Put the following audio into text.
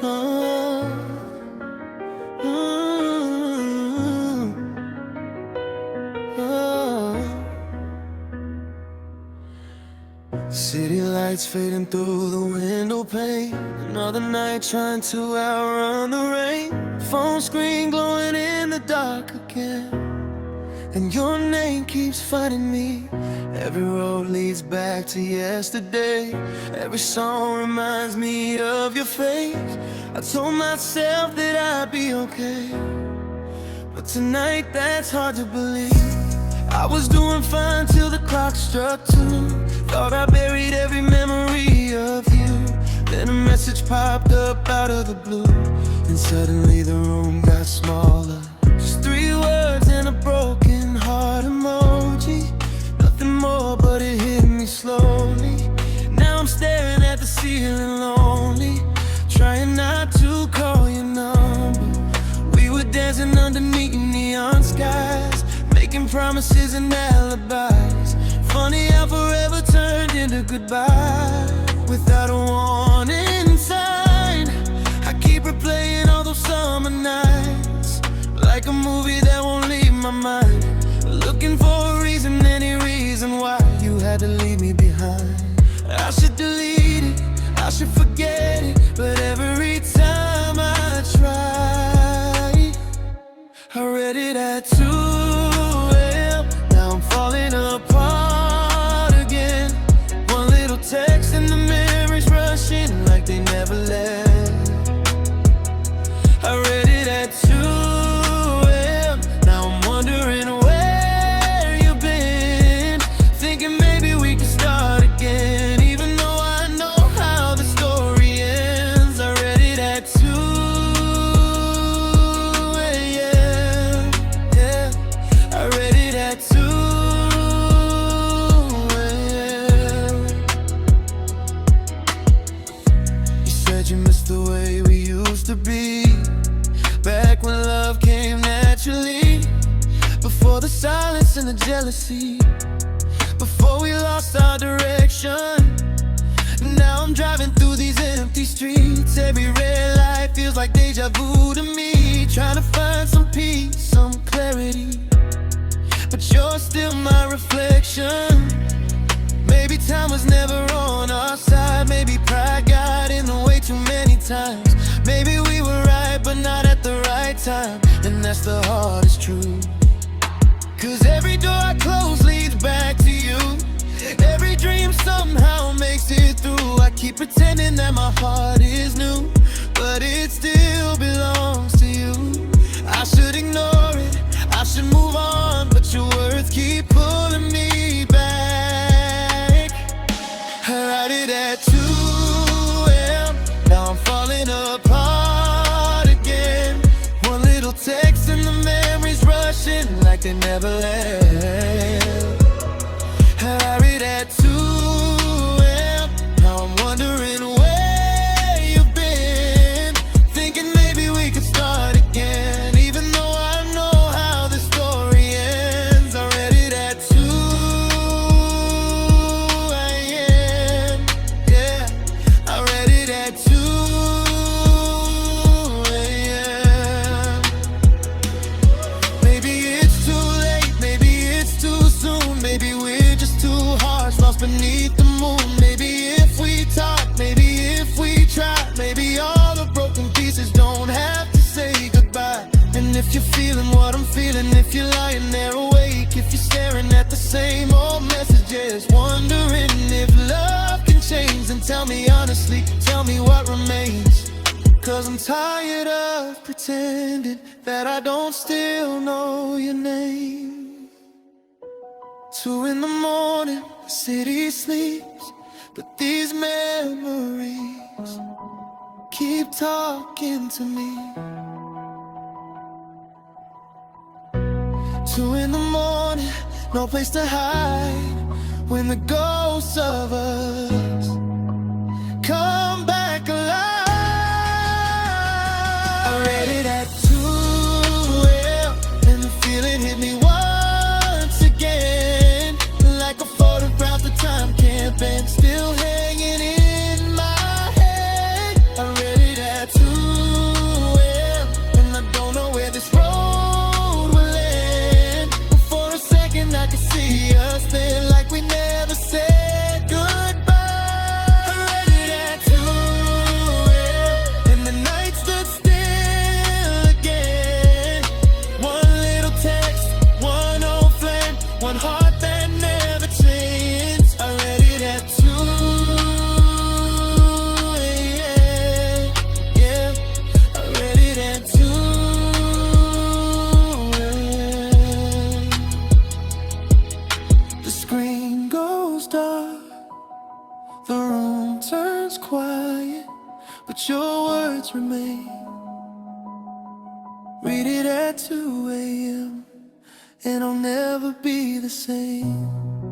Oh, oh. City lights fading through the window pane. Another night trying to outrun the rain. Phone screen glowing in the dark again. And your name keeps finding me. Every road leads back to yesterday. Every song reminds me of your face. I told myself that I'd be okay, but tonight that's hard to believe. I was doing fine till the clock struck 2. Thought I buried every memory of you. Then a message popped up out of the blue, and suddenly the room got smaller. Just 3 words and a broken heart emoji. Nothing more, but it hit me slowly. Now I'm staring at the ceiling lonely, trying not to call your number. We were dancing underneath neon skies, making promises and alibis. Funny how forever turned into goodbye without a warning sign. I keep replaying all those summer nights, like a movie that won't leave my mind. Looking for a reason, any reason why you had to leave me behind. I should delete it, I should forget it, but every time I try, I read it at 2 a.m. Now I'm falling apart again. One little text and the memories rushing like they never left. I read it at 2 a.m. Now I'm wondering where you've been, thinking maybe we could start again. Even though I know how the story ends, I read it at 2 a.m. Yeah, I read it at 2 a.m. You said you missed the way we used to be, back when love came naturally, before the silence and the jealousy, before we lost our direction. Now I'm driving through these empty streets. Every red light feels like deja vu to me, trying to find some peace, some clarity, but you're still my reflection. Maybe time was never on our side. Maybe pride got in the way too many times. Maybe we were right, but not at the right time, and that's the hardest truth. 'Cause every door I close leads back to you. Every dream somehow makes it through. I keep pretending that my heart is new, but it still belongs to you. I should ignore it, I should move on, but your words keep pulling me back. I write it at 2 a.m. Now I'm falling apart again. One little text and the memories rushing like they never left. I read at 2 a.m. Now I'm wondering where you've been, thinking maybe we could start again. Even though I know how the story ends, I read it at 2 a.m. Yeah, I read it at 2 a.m. Maybe it's too late, maybe it's too soon, maybe we're just too harsh, lost beneath the moon. Maybe if we talk, maybe if we try, maybe all the broken pieces don't have to say goodbye. And if you're feeling what I'm feeling, if you're lying there awake, if you're staring at the same old messages, wondering if love can change, then tell me honestly, tell me what remains. 'Cause I'm tired of pretending that I don't still know your name. 2 in the morning, the city sleeps, but these memories keep talking to me. 2 in the morning, no place to hide, when the ghosts of us come back alive. I read it at 2 a.m. and the feeling hit me once again, like a photograph the time can't bend, still hanging in my head. I read it at 2 quiet, but your words remain. Read it at 2 a.m. and I'll never be the same.